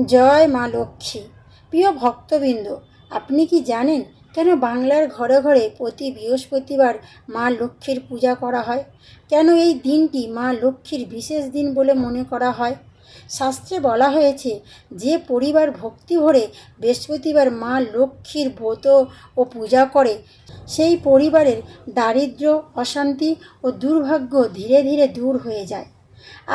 জয় মা লক্ষ্মী। প্রিয় ভক্তবৃন্দ, আপনি কি জানেন কেন বাংলার ঘরে ঘরে প্রতি বৃহস্পতিবার মা লক্ষ্মীর পূজা করা হয়? কেন এই দিনটি মা লক্ষ্মীর বিশেষ দিন বলে মনে করা হয়? শাস্ত্রে বলা হয়েছে, যে পরিবার ভক্তি ভরে বৃহস্পতিবার মা লক্ষ্মীর ব্রত ও পূজা করে সেই পরিবারের দারিদ্র্য, অশান্তি ও দুর্ভাগ্য ধীরে ধীরে দূর হয়ে যায়।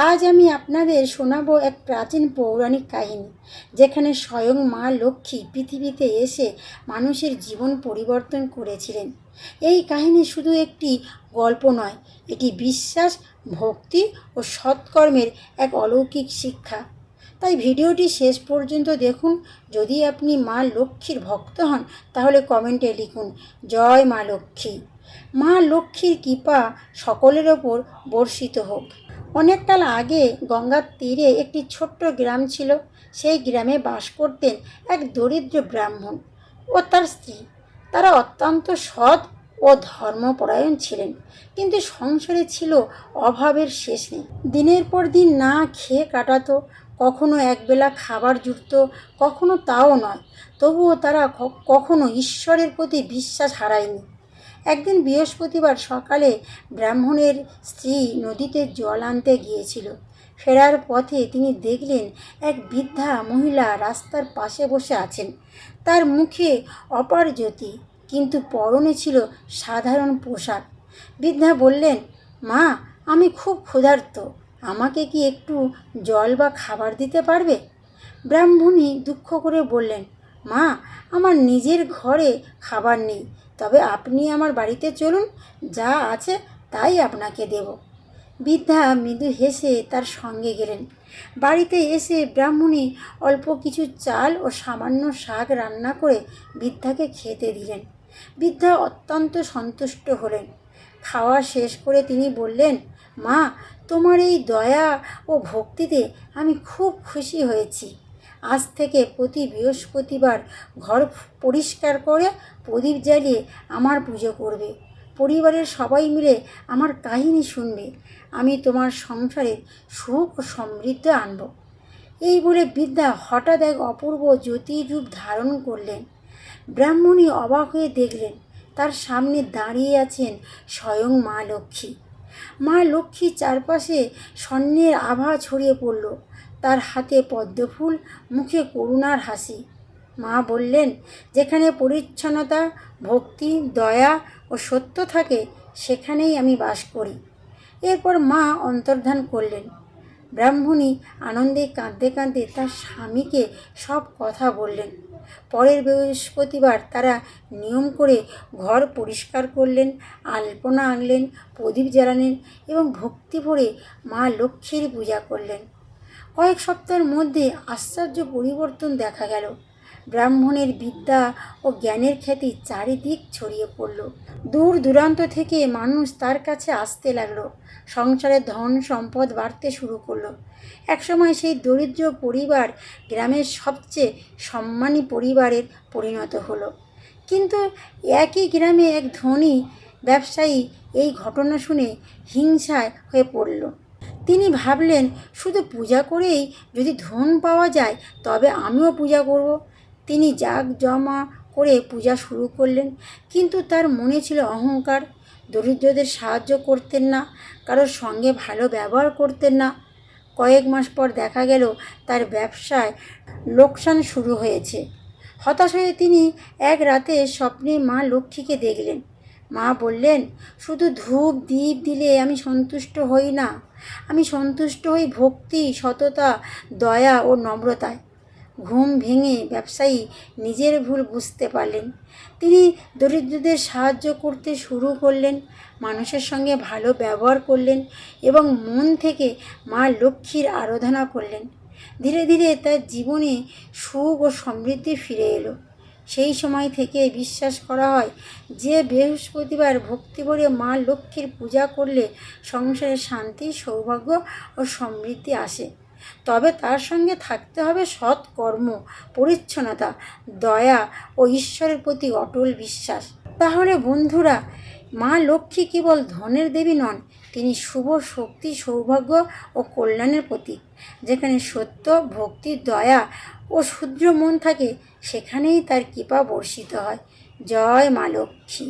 আজ আমি আপনাদের শোনাবো এক প্রাচীন পৌরাণিক কাহিনী, যেখানে স্বয়ং মা লক্ষ্মী পৃথিবীতে এসে মানুষের জীবন পরিবর্তন করেছিলেন। এই কাহিনী শুধু একটি গল্প নয়, এটি বিশ্বাস, ভক্তি ও সৎকর্মের এক অলৌকিক শিক্ষা। তাই ভিডিওটি শেষ পর্যন্ত দেখুন। যদি আপনি মা লক্ষ্মীর ভক্ত হন তাহলে কমেন্টে লিখুন, জয় মা লক্ষ্মী। মা লক্ষ্মীর কৃপা সকলের ওপর বর্ষিত হোক। অনেককাল আগে গঙ্গার তীরে একটি ছোট্ট গ্রাম ছিল। সেই গ্রামে বাস করতেন এক দরিদ্র ব্রাহ্মণ ও তার স্ত্রী। তারা অত্যন্ত সৎ ও ধর্মপরায়ণ ছিলেন, কিন্তু সংসারে ছিল অভাবের শেষ নেই। দিনের পর দিন না খেয়ে কাটাতো। কখনো একবেলা খাবার জুটত, কখনো তাও নয়। তবুও তারা কখনো ঈশ্বরের প্রতি বিশ্বাস হারায়নি। একদিন বৃহস্পতিবার সকালে ব্রাহ্মণের স্ত্রী নদীতে জল আনতে গিয়েছিল। ফেরার পথে তিনি দেখলেন এক বৃদ্ধা মহিলা রাস্তার পাশে বসে আছেন। তার মুখে অপার জ্যোতি, কিন্তু পরনে ছিল সাধারণ পোশাক। বৃদ্ধা বললেন, মা, আমি খুব ক্ষুধার্ত, আমাকে কি একটু জল বা খাবার দিতে পারবে? ব্রাহ্মণী দুঃখ করে বললেন, মা, আমার নিজের ঘরে খাবার নেই, তবে আপনি আমার বাড়িতে চলুন, যা আছে তাই আপনাকে দেব। বৃদ্ধা মৃদু হেসে তার সঙ্গে গেলেন। বাড়িতে এসে ব্রাহ্মণী অল্প কিছু চাল ও সামান্য শাক রান্না করে বৃদ্ধাকে খেতে দিলেন। বৃদ্ধা অত্যন্ত সন্তুষ্ট হলেন। খাওয়া শেষ করে তিনি বললেন, মা, তোমার এই দয়া ও ভক্তিতে আমি খুব খুশি হয়েছি। আজ থেকে প্রতি বৃহস্পতিবার ঘর পরিষ্কার করে প্রদীপ জ্বালিয়ে আমার পুজো করবে। পরিবারের সবাই মিলে আমার কাহিনী শুনবে। আমি তোমার সংসারে সুখ ও সমৃদ্ধি আনব। এই বলে বৃদ্ধা হঠাৎ এক অপূর্ব জ্যোতির রূপ ধারণ করলেন। ব্রাহ্মণী অবাক হয়ে দেখলেন, তার সামনে দাঁড়িয়ে আছেন স্বয়ং মা লক্ষ্মী। মা লক্ষ্মীর চারপাশে স্বর্ণের আভা ছড়িয়ে পড়ল। তার হাতে পদ্মফুল, মুখে করুণার হাসি। মা বললেন, যেখানে পরিচ্ছন্নতা, ভক্তি, দয়া ও সত্য থাকে সেখানেই আমি বাস করি। এরপর মা অন্তর্ধান করলেন। ব্রাহ্মণী আনন্দে কাঁদতে কাঁদতে তার স্বামীকে সব কথা বললেন। পরের বৃহস্পতিবার তারা নিয়ম করে ঘর পরিষ্কার করলেন, আলপনা আনলেন, প্রদীপ জ্বালালেন এবং ভক্তি ভরে মা লক্ষ্মীর পূজা করলেন। কয়েক সপ্তাহের মধ্যে আশ্চর্য পরিবর্তন দেখা গেল। ব্রাহ্মণের বিদ্যা ও জ্ঞানের খ্যাতি চারিদিক ছড়িয়ে পড়ল। দূর দূরান্ত থেকে মানুষ তার কাছে আসতে লাগলো। সংসারে ধন সম্পদ বাড়তে শুরু করলো। একসময় সেই দরিদ্র পরিবার গ্রামের সবচেয়ে সম্মানী পরিবারের পরিণত হলো। কিন্তু একই গ্রামে এক ধনী ব্যবসায়ী এই ঘটনা শুনে হিংসায় হয়ে পড়ল। তিনি ভাবলেন, শুধু পূজা করেই যদি ধন পাওয়া যায় তবে আমিও পূজা করব। তিনি জাঁকজমা করে পূজা শুরু করলেন, কিন্তু তার মনে ছিল অহংকার। দরিদ্রদের সাহায্য করতেন না, কারোর সঙ্গে ভালো ব্যবহার করতেন না। কয়েক মাস পর দেখা গেল তার ব্যবসায় লোকসান শুরু হয়েছে। হতাশ হয়ে তিনি এক রাতে স্বপ্নে মা লক্ষ্মীকে দেখলেন। মা বললেন, শুধু ধূপ দীপ দিলে আমি সন্তুষ্ট হই না, আমি সন্তুষ্ট হই ভক্তি, সততা, দয়া ও নম্রতায়। ঘুম ভেঙে ব্যবসায়ী নিজের ভুল বুঝতে পারলেন। তিনি দরিদ্রদের সাহায্য করতে শুরু করলেন, মানুষের সঙ্গে ভালো ব্যবহার করলেন এবং মন থেকে মা লক্ষ্মীর আরাধনা করলেন। ধীরে ধীরে তার জীবনে সুখ ও সমৃদ্ধি ফিরে এলো। সেই সময় থেকে বিশ্বাস করা হয় যে বৃহস্পতিবার ভক্তি ভরে মা লক্ষ্মীর পূজা করলে সংসারে শান্তি, সৌভাগ্য ও সমৃদ্ধি আসে। তবে তার সঙ্গে থাকতে হবে সৎ কর্ম, পরিচ্ছন্নতা, দয়া ও ঈশ্বরের প্রতি অটল বিশ্বাস। তাহলে বন্ধুরা, মা লক্ষ্মী কেবল ধনের দেবী নন, তিনি শুভ শক্তি, সৌভাগ্য ও কল্যাণের প্রতীক। যেখানে সত্য, ভক্তি, দয়া ও শুদ্র মন থাকে, সেখানেই তার কৃপা বর্ষিত হয়। জয় মা লক্ষ্মী।